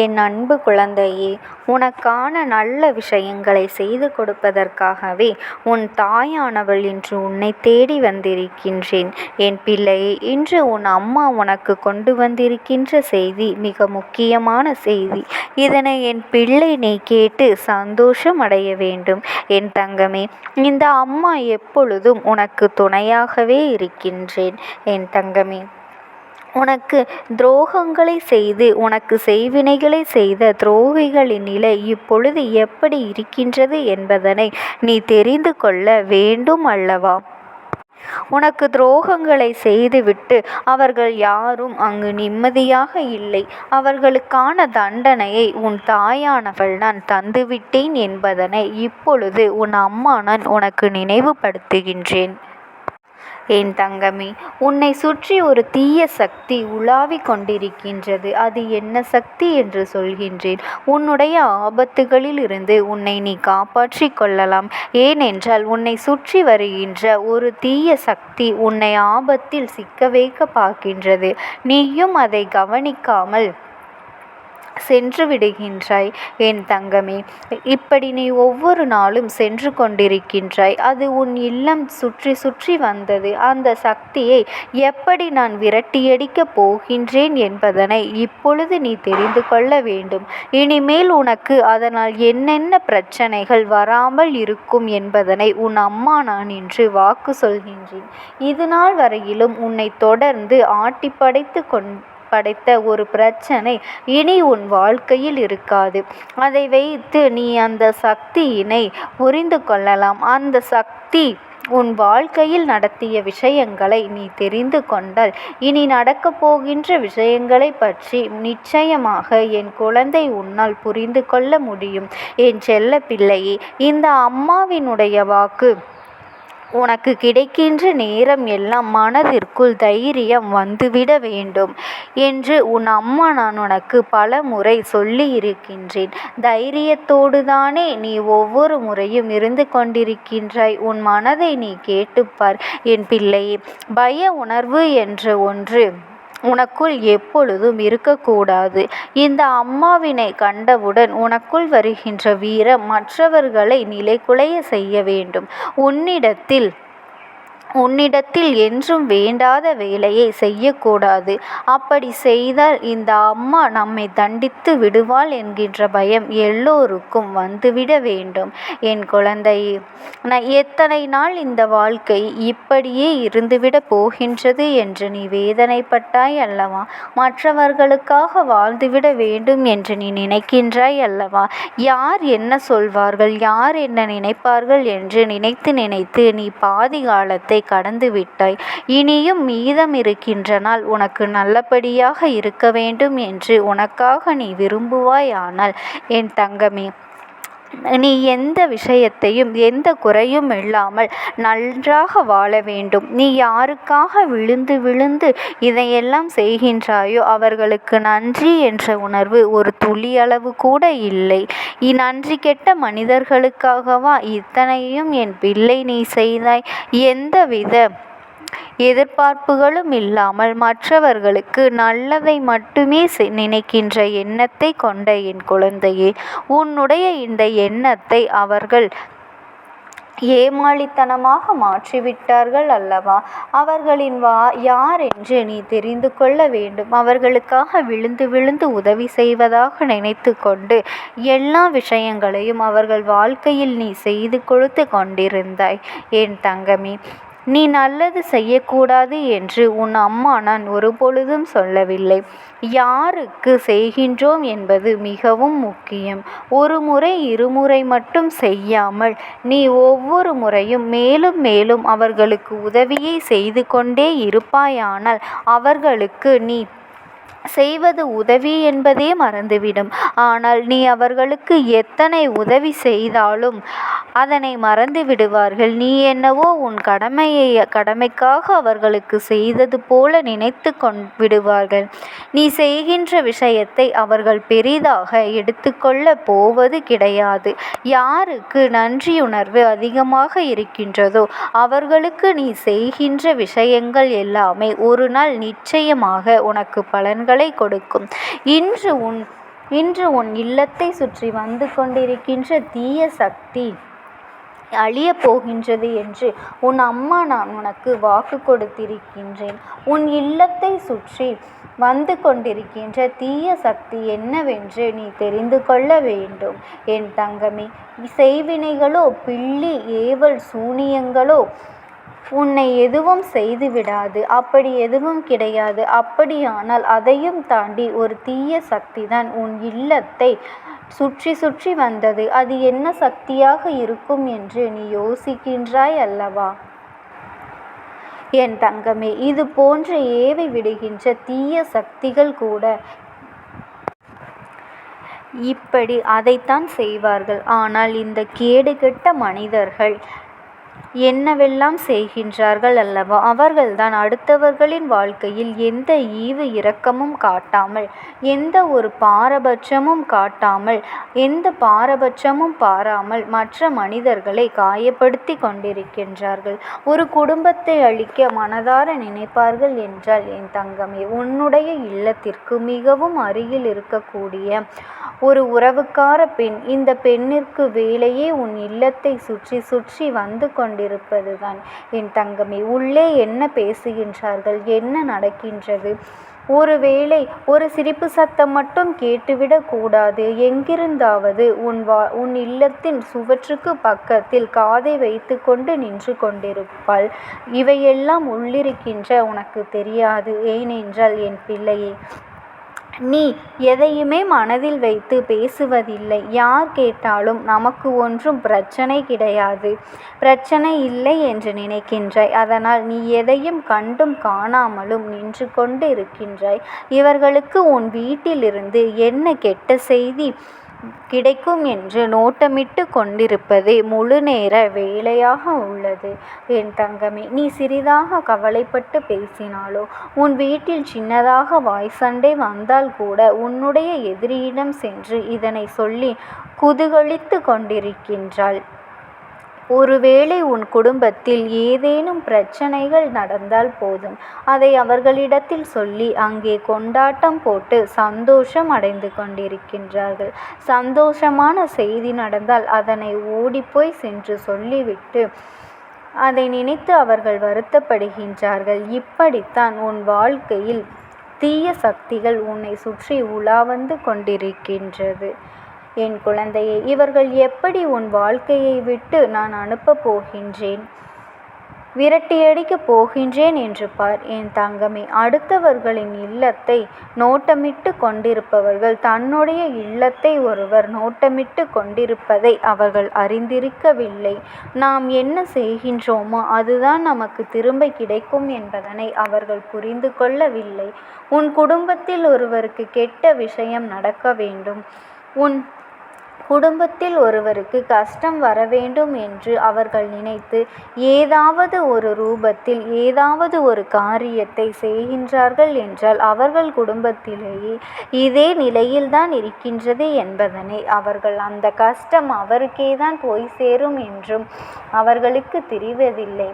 என் அன்பு குழந்தையே, உனக்கான நல்ல விஷயங்களை செய்து கொடுப்பதற்காகவே உன் தாயானவள் இன்று உன்னை தேடி வந்திருக்கின்றேன். என் பிள்ளையே, இன்று உன் அம்மா உனக்கு கொண்டு வந்திருக்கின்ற செய்தி மிக முக்கியமான செய்தி. இதனை என் பிள்ளை நீ கேட்டு சந்தோஷம் அடைய வேண்டும். என் தங்கமே, இந்த அம்மா எப்பொழுதும் உனக்கு துணையாகவே இருக்கின்றேன். என் தங்கமே, உனக்கு துரோகங்களை செய்து உனக்கு செய்வினைகளை செய்த துரோகிகளின் நிலை இப்பொழுது எப்படி இருக்கின்றது என்பதனை நீ தெரிந்து கொள்ள வேண்டும் அல்லவா? உனக்கு துரோகங்களை செய்துவிட்டு அவர்கள் யாரும் அங்கு நிம்மதியாக இல்லை. அவர்களுக்கான தண்டனையை உன் தாயானவள் நான் தந்துவிட்டேன் என்பதனை இப்பொழுது உன் அம்மா நான் உனக்கு நினைவுபடுத்துகின்றேன். என் தங்கமே, உன்னை சுற்றி ஒரு தீய சக்தி உலாவிக் கொண்டிருக்கின்றது. அது என்ன சக்தி என்று சொல்கின்றேன். உன்னுடைய ஆபத்துகளில் இருந்து உன்னை நீ காப்பாற்றிக் கொள்ளலாம். ஏனென்றால் உன்னை சுற்றி வருகின்ற ஒரு தீய சக்தி உன்னை ஆபத்தில் சிக்க வைக்க பார்க்கின்றது. நீயும் அதை கவனிக்காமல் சென்று விடுகின்றாய். என் தங்கமே, இப்படி நீ ஒவ்வொரு நாளும் சென்று கொண்டிருக்கின்றாய். அது உன் இல்லம் சுற்றி சுற்றி வந்தது. அந்த சக்தியை எப்படி நான் விரட்டியடிக்கப் போகின்றேன் என்பதனை இப்பொழுது நீ தெரிந்து கொள்ள வேண்டும். இனிமேல் உனக்கு அதனால் என்னென்ன பிரச்சனைகள் வராமல் இருக்கும் என்பதனை உன் அம்மா நான் இன்று வாக்கு சொல்கின்றேன். இதுநாள் வரையிலும் உன்னை தொடர்ந்து ஆட்டி படைத்த ஒரு பிரச்சனை இனி உன் வாழ்க்கையில் இருக்காது. அதை வைத்து நீ அந்த சக்தியினை புரிந்து கொள்ளலாம். அந்த சக்தி உன் வாழ்க்கையில் நடத்திய விஷயங்களை நீ தெரிந்து கொண்டால் இனி நடக்கப் போகின்ற விஷயங்களை பற்றி நிச்சயமாக என் குழந்தை உன்னால் புரிந்து கொள்ள முடியும். என் செல்ல பிள்ளையே, இந்த அம்மாவினுடைய வாக்கு உனக்கு கிடைக்கின்ற நேரம் எல்லாம் மனதிற்குள் தைரியம் வந்துவிட வேண்டும் என்று உன் அம்மா நான் உனக்கு பல முறை சொல்லி இருக்கின்றேன். தைரியத்தோடு தானே நீ ஒவ்வொரு முறையும் இருந்து கொண்டிருக்கின்றாய். உன் மனதை நீ கேட்டுப்பார் என் பிள்ளையே. பய உணர்வு என்ற ஒன்று உனக்குள் எப்பொழுதும் இருக்கக்கூடாது. இந்த அம்மாவினை கண்டவுடன் உனக்குள் வருகின்ற வீரம் மற்றவர்களை நிலைகுலைய செய்ய வேண்டும். உன்னிடத்தில் என்றும் வேண்டாத வேலையை செய்யக்கூடாது. அப்படி செய்தால் இந்த அம்மா நம்மை தண்டித்து விடுவாள் என்கின்ற பயம் எல்லோருக்கும் வந்துவிட வேண்டும். என் குழந்தையே, நான் எத்தனை நாள் இந்த வாழ்க்கை இப்படியே இருந்துவிட போகின்றது என்று நீ வேதனைப்பட்டாய் அல்லவா? மற்றவர்களுக்காக வாழ்ந்துவிட வேண்டும் என்று நீ நினைக்கின்றாய் அல்லவா? யார் என்ன சொல்வார்கள், யார் என்ன நினைப்பார்கள் என்று நினைத்து நீ பாதி காலத்தை கடந்து விட்டாய். இனியும் மீதம் இருக்கின்ற நாள் உனக்கு நல்லபடியாக இருக்க வேண்டும் என்று உனக்காக நீ விரும்புவாயானால் என் தங்கமே, நீ எந்த விஷயத்தையும் எந்த குறையும் இல்லாமல் நன்றாக வாழ வேண்டும். நீ யாருக்காக விழுந்து விழுந்து இதையெல்லாம் செய்கின்றாயோ அவர்களுக்கு நன்றி என்ற உணர்வு ஒரு துளியளவு கூட இல்லை. நன்றி கெட்ட மனிதர்களுக்காகவா இத்தனையும் என் பிள்ளை நீ செய்தாய்? எந்தவித எதிர்பார்ப்புகளும் இல்லாமல் மற்றவர்களுக்கு நல்லதை மட்டுமே நினைக்கின்ற எண்ணத்தை கொண்ட என் குழந்தையே, உன்னுடைய இந்த எண்ணத்தை அவர்கள் ஏமாளித்தனமாக மாற்றிவிட்டார்கள் அல்லவா? அவர்களின் யார் என்று நீ தெரிந்து கொள்ள வேண்டும். அவர்களுக்காக விழுந்து விழுந்து உதவி செய்வதாக நினைத்து கொண்டு எல்லா விஷயங்களையும் அவர்கள் வாழ்க்கையில் நீ செய்து கொடுத்து கொண்டிருந்தாய். என் தங்கமே, நீ நல்லது செய்யக்கூடாது என்று உன் அம்மா நான் ஒருபொழுதும் சொல்லவில்லை. யாருக்கு செய்கின்றோம் என்பது மிகவும் முக்கியம். ஒரு முறை இருமுறை மட்டும் செய்யாமல் நீ ஒவ்வொரு முறையும் மேலும் மேலும் அவர்களுக்கு உதவியை செய்து கொண்டே இருப்பாயானால் அவர்களுக்கு நீ செய்வது உதவி என்பதே மறந்துவிடும். ஆனால் நீ அவர்களுக்கு எத்தனை உதவி செய்தாலும் அதனை மறந்து விடுவார்கள். நீ என்னவோ உன் கடமைக்காக அவர்களுக்கு செய்தது போல நினைத்து விடுவார்கள். நீ செய்கின்ற விஷயத்தை அவர்கள் பெரிதாக எடுத்துக்கொள்ள போவது கிடையாது. யாருக்கு நன்றியுணர்வு அதிகமாக இருக்கின்றதோ அவர்களுக்கு நீ செய்கின்ற விஷயங்கள் எல்லாமே ஒரு நாள் நிச்சயமாக உனக்கு பலன்களை கொடுக்கும். இன்று உன் இன்று உன் இல்லத்தை சுற்றி வந்து கொண்டிருக்கின்ற தீய சக்தி அழியப் போகின்றது என்று உன் அம்மா நான் உனக்கு வாக்கு கொடுத்திருக்கின்றேன். உன் இல்லத்தை சுற்றி வந்து கொண்டிருக்கின்ற தீய சக்தி என்னவென்று நீ தெரிந்து கொள்ள வேண்டும் என் தங்கமே. செய்வினைகளோ பில்லி ஏவல் சூனியங்களோ உன்னை எதுவும் செய்து விடாது. அப்படி எதுவும் கிடையாது. அப்படியானால் அதையும் தாண்டி ஒரு தீய சக்திதான் உன் இல்லத்தை சுற்றி சுற்றி வந்தது. அது என்ன சக்தியாக இருக்கும் என்று நீ யோசிக்கின்றாய் அல்லவா என் தங்கமே? இது போன்ற ஏவி விடுகின்ற தீய சக்திகள் கூட இப்படி அதைத்தான் செய்வார்கள். ஆனால் இந்த கேடுகெட்ட மனிதர்கள் என்னவெல்லாம் செய்கின்றார்கள் அல்லவா? அவர்கள்தான் அடுத்தவர்களின் வாழ்க்கையில் எந்த ஈவு இரக்கமும் காட்டாமல், எந்த ஒரு பாரபட்சமும் காட்டாமல், எந்த பாரபட்சமும் பாராமல் மற்ற மனிதர்களை காயப்படுத்தி கொண்டிருக்கின்றார்கள். ஒரு குடும்பத்தை அழிக்க மனதார நினைப்பார்கள் என்றால் என் தங்கமே, உன்னுடைய இல்லத்திற்கு மிகவும் அருகில் இருக்கக்கூடிய ஒரு உறவுக்கார பெண், இந்த பெண்ணிற்கு வேலையே உன் இல்லத்தை சுற்றி சுற்றி வந்து கொண்டிருப்பதுதான் என் தங்கமே. உள்ளே என்ன பேசுகின்றார்கள், என்ன நடக்கின்றது? ஒருவேளை ஒரு சிரிப்பு சத்தம் மட்டும் கேட்டுவிடக் கூடாது. எங்கிருந்தாவது உன் இல்லத்தின் சுவற்றுக்கு பக்கத்தில் காதை வைத்து கொண்டு நின்று கொண்டிருப்பாள். இவையெல்லாம் உள்ளிருக்கின்ற உனக்கு தெரியாது. ஏனென்றால் என் பிள்ளையே, நீ எதையுமே மனதில் வைத்து பேசுவதில்லை. யார் கேட்டாலும் நமக்கு ஒன்றும் பிரச்சனை கிடையாது, பிரச்சனை இல்லை என்று நினைக்கின்றாய். அதனால் நீ எதையும் கண்டும் காணாமலும் நின்று கொண்டு இருக்கின்றாய். இவர்களுக்கு உன் வீட்டிலிருந்து என்ன கெட்ட செய்தி கிடைக்கும் என்று நோட்டமிட்டு கொண்டிருப்பதே முழு நேர வேலையாக உள்ளது என் தங்கமே. நீ சிறிதாக கவலைப்பட்டு பேசினாலோ, உன் வீட்டில் சின்னதாக வாய் சண்டை வந்தால் கூட உன்னுடைய எதிரியிடம் சென்று இதனை சொல்லி குதூகலித்து கொண்டிருக்கின்றாள். ஒருவேளை உன் குடும்பத்தில் ஏதேனும் பிரச்சனைகள் நடந்தால் போதும், அதை அவர்களிடத்தில் சொல்லி அங்கே கொண்டாட்டம் போட்டு சந்தோஷம் அடைந்து கொண்டிருக்கின்றார்கள். சந்தோஷமான செய்தி நடந்தால் அதனை ஓடிப்போய் சென்று சொல்லிவிட்டு அதை நினைத்து அவர்கள் வருத்தப்படுகின்றார்கள். இப்படித்தான் உன் வாழ்க்கையில் தீய சக்திகள் உன்னை சுற்றி உலா வந்து கொண்டிருக்கின்றது என் குழந்தையே. இவர்கள் எப்படி உன் வாழ்க்கையை விட்டு நான் அனுப்பப் போகின்றேன், விரட்டியடிக்கப் போகின்றேன் என்று பார் என் தங்கமே. அடுத்தவர்களின் இல்லத்தை நோட்டமிட்டு கொண்டிருப்பவர்கள் தன்னுடைய இல்லத்தை ஒருவர் நோட்டமிட்டு கொண்டிருப்பதை அவர்கள் அறிந்திருக்கவில்லை. நாம் என்ன செய்கின்றோமோ அதுதான் நமக்கு திரும்ப கிடைக்கும் என்பதனை அவர்கள் புரிந்து கொள்ளவில்லை. உன் குடும்பத்தில் ஒருவருக்கு கெட்ட விஷயம் நடக்க வேண்டும், உன் குடும்பத்தில் ஒருவருக்கு கஷ்டம் வர வேண்டும் என்று அவர்கள் நினைத்து ஏதாவது ஒரு ரூபத்தில் ஏதாவது ஒரு காரியத்தை செய்கின்றார்கள் என்றால் அவர்கள் குடும்பத்திலேயே இதே நிலையில்தான் இருக்கின்றது என்பதனை அவர்கள் அந்த கஷ்டம் அவருக்கேதான் போய் சேரும் என்றும் அவர்களுக்கு தெரிவதில்லை.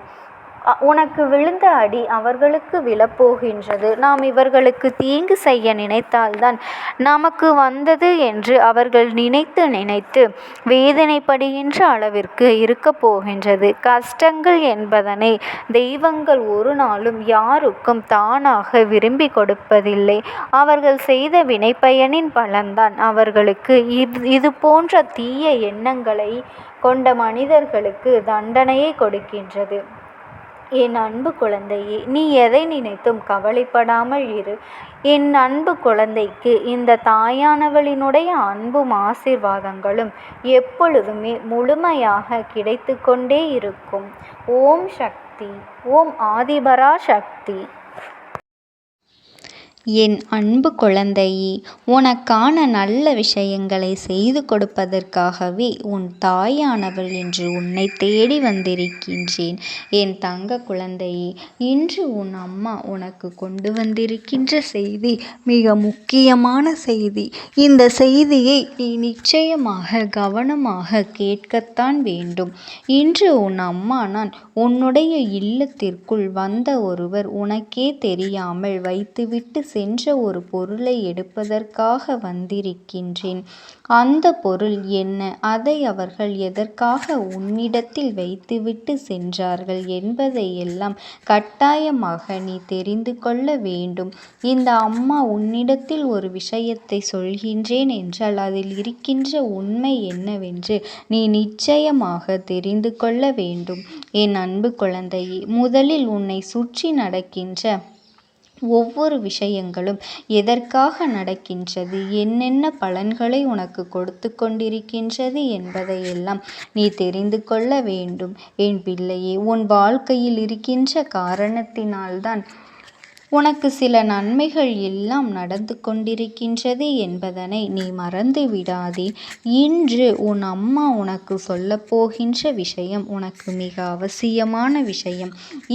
உனக்கு விழுந்த அடி அவர்களுக்கு விழப்போகின்றது. நாம் இவர்களுக்கு தீங்கு செய்ய நினைத்தால்தான் நமக்கு வந்தது என்று அவர்கள் நினைத்து நினைத்து வேதனைப்படுகின்ற அளவிற்கு இருக்க போகின்றது. கஷ்டங்கள் என்பதனை தெய்வங்கள் ஒரு நாளும் யாருக்கும் தானாக விரும்பி கொடுப்பதில்லை. அவர்கள் செய்த வினைப்பயனின் பலன்தான் அவர்களுக்கு இது போன்ற தீய எண்ணங்களை கொண்ட மனிதர்களுக்கு தண்டனையை கொடுக்கின்றது. என் அன்பு குழந்தையே, நீ எதை நினைத்தும் கவலைப்படாமல் இரு. என் அன்பு குழந்தைக்கு இந்த தாயானவளினுடைய அன்பும் ஆசீர்வாதங்களும் எப்பொழுதுமே முழுமையாக கிடைத்து கொண்டே இருக்கும். ஓம் சக்தி, ஓம் ஆதிபரா சக்தி. என் அன்பு குழந்தையே, உனக்கான நல்ல விஷயங்களை செய்து கொடுப்பதற்காகவே உன் தாயானவள் இன்று உன்னை தேடி வந்திருக்கின்றேன். என் தங்க குழந்தையே, இன்று உன் அம்மா உனக்கு கொண்டு வந்திருக்கின்ற செய்தி மிக முக்கியமான செய்தி. இந்த செய்தியை நீ நிச்சயமாக கவனமாக கேட்கத்தான் வேண்டும். இன்று உன் அம்மா நான் உன்னுடைய இல்லத்திற்குள் வந்த ஒருவர் உனக்கே தெரியாமல் வைத்துவிட்டு சென்ற ஒரு பொருளை எடுப்பதற்காக வந்திருக்கின்றேன். அந்த பொருள் என்ன, அதை அவர்கள் எதற்காக உன்னிடத்தில் வைத்துவிட்டு சென்றார்கள் என்பதையெல்லாம் கட்டாயமாக நீ தெரிந்து கொள்ள வேண்டும். இந்த அம்மா உன்னிடத்தில் ஒரு விஷயத்தை சொல்கின்றேன் என்றால் அதில் இருக்கின்ற உண்மை என்னவென்று நீ நிச்சயமாக தெரிந்து கொள்ள வேண்டும். என் அன்பு குழந்தையே, முதலில் உன்னை சுற்றி நடக்கின்ற ஒவ்வொரு விஷயங்களும் எதற்காக நடக்கின்றது, என்னென்ன பலன்களை உனக்கு கொடுத்து கொண்டிருக்கின்றது என்பதையெல்லாம் நீ தெரிந்து கொள்ள வேண்டும். என் பிள்ளையே, உன் வாழ்க்கையில் இருக்கின்ற காரணத்தினால்தான் உனக்கு சில நன்மைகள் எல்லாம் நடந்து கொண்டிருக்கின்றது என்பதனை நீ மறந்து விடாதே. இன்று உன் அம்மா உனக்கு சொல்லப்போகின்ற விஷயம் உனக்கு மிக அவசியமான விஷயம்.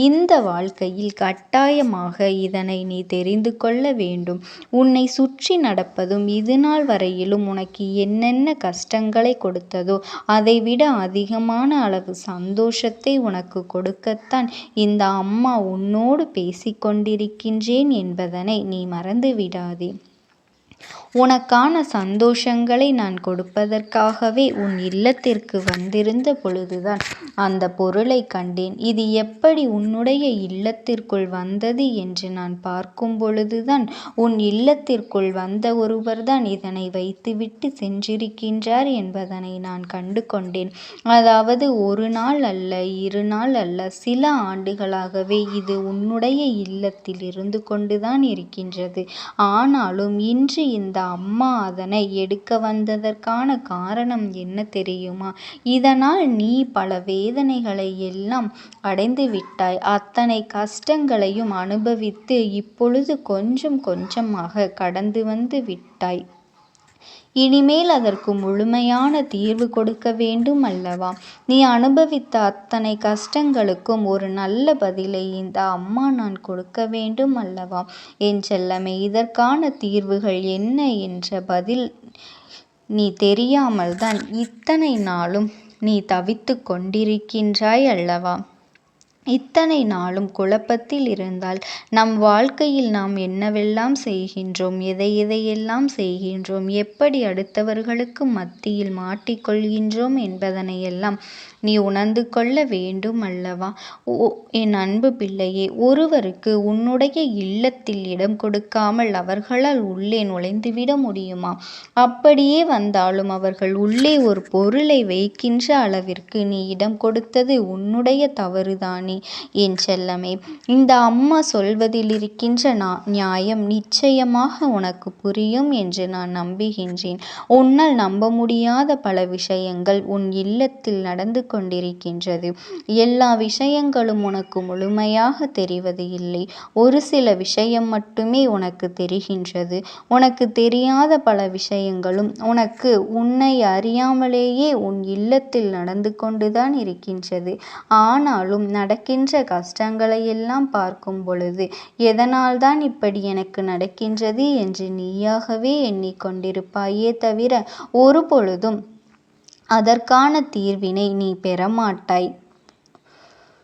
இந்த வாழ்க்கையில் கட்டாயமாக இதனை நீ தெரிந்து கொள்ள வேண்டும். உன்னை சுற்றி நடப்பதும் இதுநாள் வரையிலும் உனக்கு என்னென்ன கஷ்டங்களை கொடுத்ததோ அதைவிட அதிகமான அளவு சந்தோஷத்தை உனக்கு கொடுக்கத்தான் இந்த அம்மா உன்னோடு பேசிக்கொண்டிருக்கின்றேன் என்பதனை நீ மறந்து விடாதே. உனக்கான சந்தோஷங்களை நான் கொடுப்பதற்காகவே உன் இல்லத்திற்கு வந்திருந்த பொழுதுதான் அந்த பொருளை கண்டேன். இது எப்படி உன்னுடைய இல்லத்திற்குள் வந்தது என்று நான் பார்க்கும் பொழுதுதான் உன் இல்லத்திற்குள் வந்த ஒருவர்தான் இதனை வைத்துவிட்டு சென்றிருக்கின்றார் என்பதனை நான் கண்டு கொண்டேன். அதாவது ஒரு நாள் அல்ல, 2 நாள் அல்ல, சில ஆண்டுகளாகவே இது உன்னுடைய இல்லத்தில் இருந்து கொண்டுதான் இருக்கின்றது. ஆனாலும் இன்று இந்த அம்மா அதனை எடுக்க வந்ததற்கான காரணம் என்ன தெரியுமா? இதனால் நீ பல வேதனைகளை எல்லாம் அடைந்து விட்டாய். அத்தனை கஷ்டங்களையும் அனுபவித்து இப்பொழுது கொஞ்சம் கொஞ்சமாக கடந்து வந்து விட்டாய். இனிமேல் அதற்கு முழுமையான தீர்வு கொடுக்க வேண்டும் அல்லவா? நீ அனுபவித்த அத்தனை கஷ்டங்களுக்கும் ஒரு நல்ல பதிலை இந்த அம்மா நான் கொடுக்க வேண்டும் அல்லவா? என் செல்லமே, இதற்கான தீர்வுகள் என்ன என்ற பதில் நீ தெரியாமல் தான் இத்தனை நாளும் நீ தவித்து கொண்டிருக்கின்றாய் அல்லவா? இத்தனை நாளும் குழப்பத்தில் இருந்தால் நம் வாழ்க்கையில் நாம் என்னவெல்லாம் செய்கின்றோம், எதையெல்லாம் செய்கின்றோம், எப்படி அடுத்தவர்களுக்கு மத்தியில் மாட்டிக்கொள்கின்றோம் என்பதனையெல்லாம் நீ உணர்ந்து கொள்ள வேண்டும் அல்லவா? என் அன்பு பிள்ளையே, ஒருவருக்கு உன்னுடைய இல்லத்தில் இடம் கொடுக்காமல் அவர்களால் உள்ளே நுழைந்துவிட முடியுமா? அப்படியே வந்தாலும் அவர்கள் உள்ளே ஒரு பொருளை வைக்கின்ற அளவிற்கு நீ இடம் கொடுத்தது உன்னுடைய தவறுதானே என் செல்லமே. இந்த அம்மா சொல்வதில் இருக்கின்ற நியாயம் நிச்சயமாக உனக்கு புரியும் என்று நான் நம்புகின்றேன். உன்னால் நம்ப முடியாத பல விஷயங்கள் உன் இல்லத்தில் நடந்து கொண்டிருக்கின்றது. எல்லா விஷயங்களும் உனக்கு முழுமையாக தெரிவது இல்லை. ஒரு சில விஷயம் மட்டுமே உனக்கு தெரிகின்றது. உனக்கு தெரியாத பல விஷயங்களும் உன்னை அறியாமலேயே உன் இல்லத்தில் நடந்து கொண்டுதான் இருக்கின்றது. ஆனாலும் நடக்கின்ற கஷ்டங்களை எல்லாம் பார்க்கும் பொழுது எதனால்தான் இப்படி எனக்கு நடக்கின்றது என்று நீயாகவே எண்ணிக்கொண்டிருப்பாயே தவிர ஒரு பொழுதும் அதற்கான தீர்வினை நீ பெறமாட்டாய்.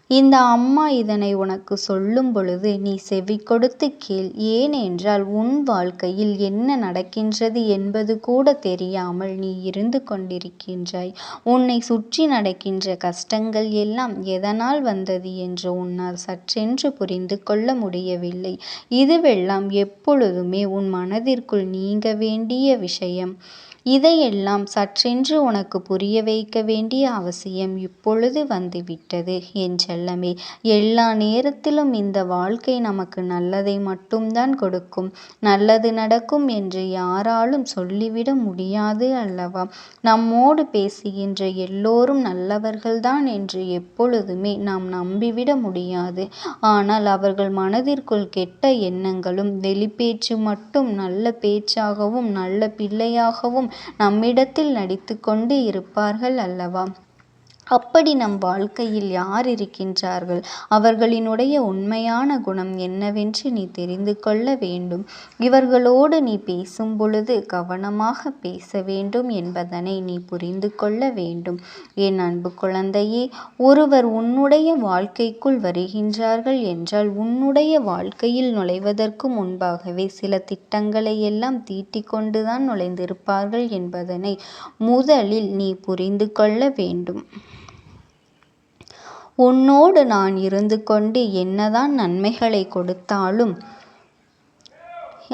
இந்த அம்மா இதனை உனக்கு சொல்லும் பொழுது நீ செவி கொடுத்து கேள். ஏனென்றால் உன் வாழ்க்கையில் என்ன நடக்கின்றது என்பது கூட தெரியாமல் நீ இருந்து கொண்டிருக்கின்றாய். உன்னை சுற்றி நடக்கின்ற கஷ்டங்கள் எல்லாம் எதனால் வந்தது என்று உன்னால் சற்றென்று புரிந்து கொள்ள முடியவில்லை. இதுவெல்லாம் எப்பொழுதுமே உன் மனதிற்குள் நீங்க வேண்டிய விஷயம். இதையெல்லாம் சற்றென்று உனக்கு புரிய வைக்க வேண்டிய அவசியம் இப்பொழுது வந்துவிட்டது என் செல்லமே. எல்லா நேரத்திலும் இந்த வாழ்க்கை நமக்கு நல்லதை மட்டும்தான் கொடுக்கும். நல்லது நடக்கும் என்று யாராலும் சொல்லிவிட முடியாது அல்லவா? நம்மோடு பேசுகின்ற எல்லோரும் நல்லவர்கள்தான் என்று எப்பொழுதுமே நாம் நம்பிவிட முடியாது. ஆனால் அவர்கள் மனதிற்குள் கெட்ட எண்ணங்களும் வெளிப்பேச்சு மட்டும் நல்ல பேச்சாகவும் நல்ல பிள்ளையாகவும் நம்மிடத்தில் நடித்து கொண்டு இருப்பார்கள் அல்லவா? அப்படி நம் வாழ்க்கையில் யார் இருக்கின்றார்கள், அவர்களினுடைய உண்மையான குணம் என்னவென்று நீ தெரிந்து கொள்ள வேண்டும். இவர்களோடு நீ பேசும் பொழுது கவனமாக பேச வேண்டும் என்பதனை நீ புரிந்து கொள்ள வேண்டும். என் அன்பு குழந்தையே, ஒருவர் உன்னுடைய வாழ்க்கைக்குள் வருகின்றார்கள் என்றால் உன்னுடைய வாழ்க்கையில் நுழைவதற்கு முன்பாகவே சில திட்டங்களை எல்லாம் தீட்டிக் கொண்டுதான் நுழைந்திருப்பார்கள் என்பதனை முதலில் நீ புரிந்து கொள்ள வேண்டும். உன்னோடு நான் இருந்து கொண்டு என்னதான் நன்மைகளை கொடுத்தாலும்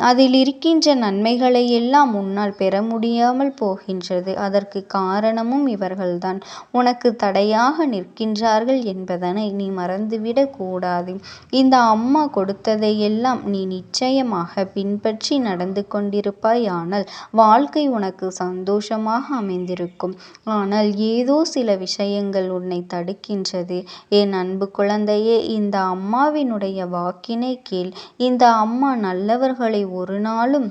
அதில் இருக்கின்ற நன்மைகளை எல்லாம் உன்னால் பெற முடியாமல் போகின்றது. அதற்கு காரணமும் இவர்கள்தான் உனக்கு தடையாக நிற்கின்றார்கள் என்பதனை நீ மறந்துவிடக் கூடாது. இந்த அம்மா கொடுத்ததை எல்லாம் நீ நிச்சயமாக பின்பற்றி நடந்து கொண்டிருப்பாயானால் வாழ்க்கை உனக்கு சந்தோஷமாக அமைந்திருக்கும். ஆனால் ஏதோ சில விஷயங்கள் உன்னை தடுக்கின்றது. என் அன்பு குழந்தையே, இந்த அம்மாவினுடைய வாக்கினை கேள். இந்த அம்மா நல்லவர்களை ஒரு நாளும்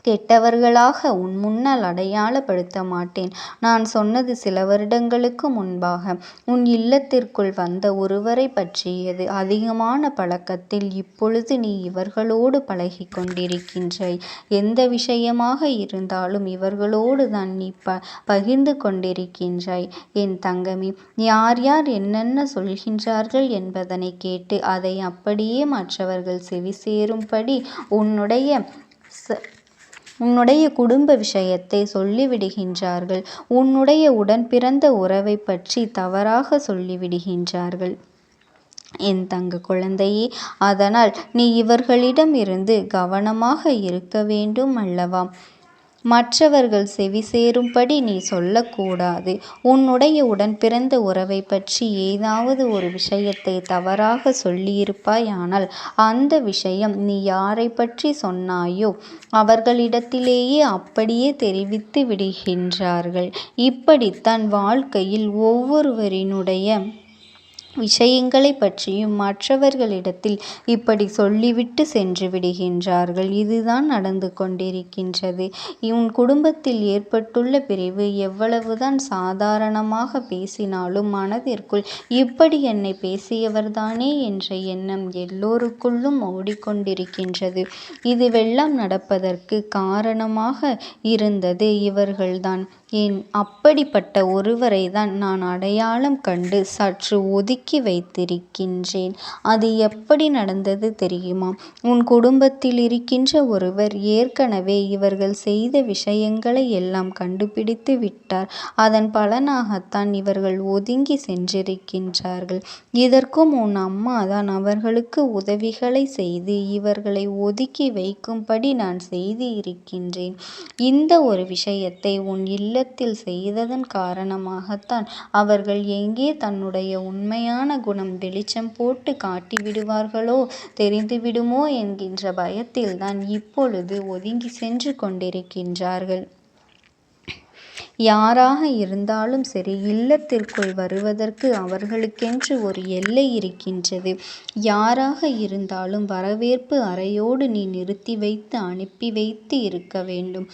கெட்டவர்களாக உன் முன்னால் அடையாளப்படுத்த மாட்டேன். நான் சொன்னது சில வருடங்களுக்கு முன்பாக உன் இல்லத்திற்குள் வந்த ஒருவரை பற்றியது. அதிகமான பழக்கத்தில் இப்பொழுது நீ இவர்களோடு பழகி கொண்டிருக்கின்றாய். எந்த விஷயமாக இருந்தாலும் இவர்களோடு தான் நீ பகிர்ந்து கொண்டிருக்கின்றாய். என் தங்கமே, யார் யார் என்னென்ன சொல்கின்றார்கள் என்பதனை கேட்டு அதை அப்படியே மற்றவர்கள் செவி சேரும்படி உன்னுடைய குடும்ப விஷயத்தை சொல்லிவிடுகின்றார்கள். உன்னுடைய உடன் பிறந்த உறவை பற்றி தவறாக சொல்லிவிடுகின்றார்கள். என் தங்க குழந்தையே, அதனால் நீ இவர்களிடம் இருந்து கவனமாக இருக்க வேண்டும் அல்லவா? மற்றவர்கள் செவி சேரும்படி நீ சொல்லக்கூடாது. உன்னுடைய உடன் பிறந்த உறவை பற்றி ஏதாவது ஒரு விஷயத்தை தவறாக சொல்லியிருப்பாயானால் அந்த விஷயம் நீ யாரை பற்றி சொன்னாயோ அவர்களிடத்திலேயே அப்படியே தெரிவித்து விடுகின்றார்கள். இப்படித்தான் வாழ்க்கையில் ஒவ்வொருவரினுடைய விஷயங்களை பற்றியும் மற்றவர்களிடத்தில் இப்படி சொல்லிவிட்டு சென்று விடுகின்றார்கள். இதுதான் நடந்து கொண்டிருக்கின்றது. உன் குடும்பத்தில் ஏற்பட்டுள்ள பிரிவு எவ்வளவுதான் சாதாரணமாக பேசினாலும் மனதிற்குள் இப்படி என்னை பேசியவர்தானே என்ற எண்ணம் எல்லோருக்குள்ளும் ஓடிக்கொண்டிருக்கின்றது. இதுவெல்லாம் நடப்பதற்கு காரணமாக இருந்தது இவர்கள்தான். அப்படிப்பட்ட ஒருவரை தான் நான் அடையாளம் கண்டு சற்று ஒதுக்கி வைத்திருக்கின்றேன். அது எப்படி நடந்தது தெரியுமா? உன் குடும்பத்தில் இருக்கின்ற ஒருவர் ஏற்கனவே இவர்கள் செய்த விஷயங்களை எல்லாம் கண்டுபிடித்து விட்டார். அதன் பலனாகத்தான் இவர்கள் ஒதுங்கி சென்றிருக்கின்றார்கள். இதற்கும் உன் அம்மா தான் அவர்களுக்கு உதவிகளை செய்து இவர்களை ஒதுக்கி வைக்கும்படி நான் செய்து இருக்கின்றேன். இந்த ஒரு விஷயத்தை உன் இல்லத்தில் செய்ததன் காரணமாகத்தான் அவர்கள் எங்கே தன்னுடைய உண்மையான குணம் வெளிச்சம் போட்டு காட்டிவிடுவார்களோ, தெரிந்துவிடுமோ என்கின்ற பயத்தில்தான் இப்பொழுது ஒதுங்கி சென்று கொண்டிருக்கின்றார்கள். யாராக இருந்தாலும் சரி, இல்லத்திற்குள் வருவதற்கு அவர்களுக்கென்று ஒரு எல்லை இருக்கின்றது. யாராக இருந்தாலும் வரவேற்பு அறையோடு நீ நிறுத்தி வைத்து அனுப்பி வைத்து இருக்க வேண்டும்.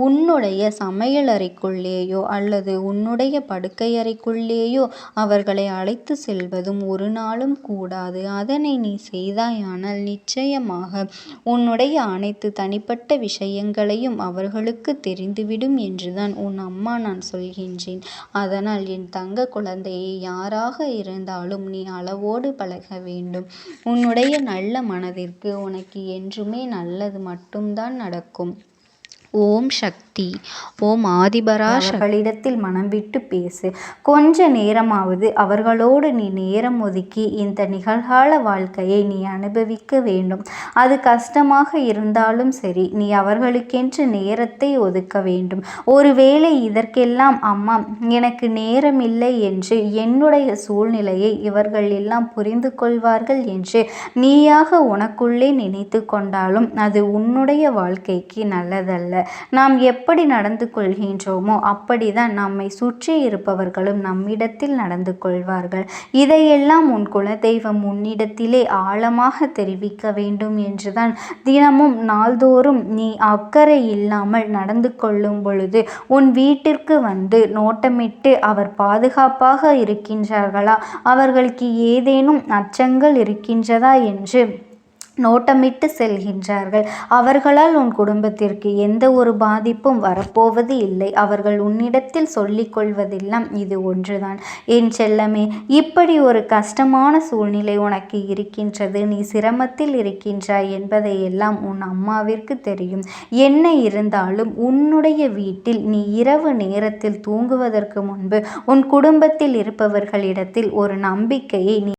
உன்னுடைய சமையலறைக்குள்ளேயோ அல்லது உன்னுடைய படுக்கை அறைக்குள்ளேயோ அவர்களை அழைத்து செல்வதும் ஒரு நாளும் கூடாது. அதனை நீ செய்தாயானால் நிச்சயமாக உன்னுடைய அனைத்து தனிப்பட்ட விஷயங்களையும் அவர்களுக்கு தெரிந்துவிடும் என்றுதான் உன் அம்மா நான் சொல்கின்றேன். அதனால் என் தங்க குழந்தையை, யாராக இருந்தாலும் நீ அளவோடு பழக வேண்டும். உன்னுடைய நல்ல மனதிற்கு உனக்கு என்றுமே நல்லது மட்டும்தான் நடக்கும். ஓம் சக்தி. ஓம் ஆதிபரா. அவர்களிடத்தில் மனம் விட்டு பேசு. கொஞ்ச நேரமாவது அவர்களோடு நீ நேரம் ஒதுக்கி இந்த நிகழ்கால வாழ்க்கையை நீ அனுபவிக்க வேண்டும். அது கஷ்டமாக இருந்தாலும் சரி, நீ அவர்களுக்கென்று நேரத்தை ஒதுக்க வேண்டும். ஒருவேளை இதற்கெல்லாம் அம்மா எனக்கு நேரம் இல்லை என்று என்னுடைய சூழ்நிலையை இவர்கள் எல்லாம் புரிந்து கொள்வார்கள் என்று நீயாக உனக்குள்ளே நினைத்து கொண்டாலும் அது உன்னுடைய வாழ்க்கைக்கு நல்லதல்ல. நாம் எப்படி நடந்து கொள்கின்றோமோ அப்படிதான் நம்மை சுற்றி இருப்பவர்களும் நம்மிடத்தில் நடந்து கொள்வார்கள். இதையெல்லாம் உன் குலதெய்வம் உன்னிடத்திலே ஆழமாக தெரிவிக்க வேண்டும் என்றுதான் தினமும் நாள்தோறும் நீ அக்கறை இல்லாமல் நடந்து கொள்ளும் பொழுது உன் வீட்டிற்கு வந்து நோட்டமிட்டு அவர் பாதுகாப்பாக இருக்கின்றார்களா, அவர்களுக்கு ஏதேனும் அச்சங்கள் இருக்கின்றதா என்று நோட்டமிட்டு செல்கின்றார்கள். அவர்களால் உன் குடும்பத்திற்கு எந்த ஒரு பாதிப்பும் வரப்போவது இல்லை. அவர்கள் உன்னிடத்தில் சொல்லிக் கொள்வதெல்லாம் இது ஒன்றுதான். என் செல்லமே, இப்படி ஒரு கஷ்டமான சூழ்நிலை உனக்கு இருக்கின்றது, நீ சிரமத்தில் இருக்கின்றாய் என்பதையெல்லாம் உன் அம்மாவிற்கு தெரியும். என்ன இருந்தாலும் உன்னுடைய வீட்டில் நீ இரவு நேரத்தில் தூங்குவதற்கு முன்பு உன் குடும்பத்தில் இருப்பவர்களிடத்தில் ஒரு நம்பிக்கையை நீ